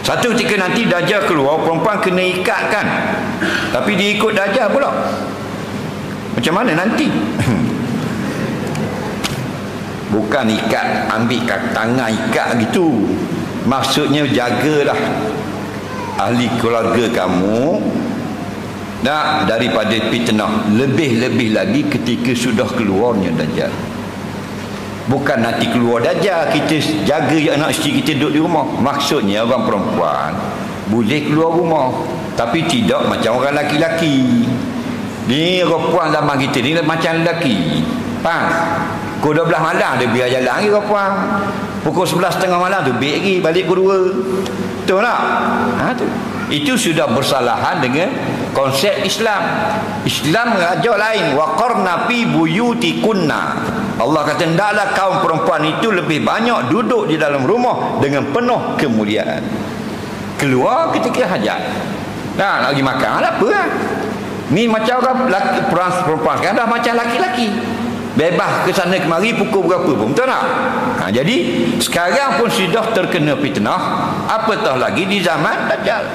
Satu ketika nanti Dajjal keluar, perempuan kena ikatkan, tapi dia ikut Dajjal pula. Macam mana nanti? Bukan ikat, ambil tangan ikat gitu. Maksudnya jagalah ahli keluarga kamu daripada fitnah. Lebih-lebih lagi ketika sudah keluarnya Dajjal. Bukan nanti keluar Dajjal kita jaga anak isteri kita duduk di rumah. Maksudnya orang perempuan boleh keluar rumah, tapi tidak macam orang laki-laki. Ni perempuan zaman kita ni macam lelaki. Faham? Pukul 12 malam dia biar jalan lagi perempuan. Pukul 11.30 malam tu biar lagi balik pukul 2. Betul tak? Tu. Itu sudah bersalahan dengan konsep Islam. Islam mengajar lain. Wa qarna fi buyutikunna. Allah kata hendaklah kaum perempuan itu lebih banyak duduk di dalam rumah dengan penuh kemuliaan. Keluar ketika hajat. Nak pergi makan apa lah. Ni macam orang perempuan sekarang dah macam laki-laki. Bebas ke sana kemari pukul berapa pun. Betul tak? Jadi sekarang pun sudah terkena fitnah. Apatah lagi di zaman Dajjal.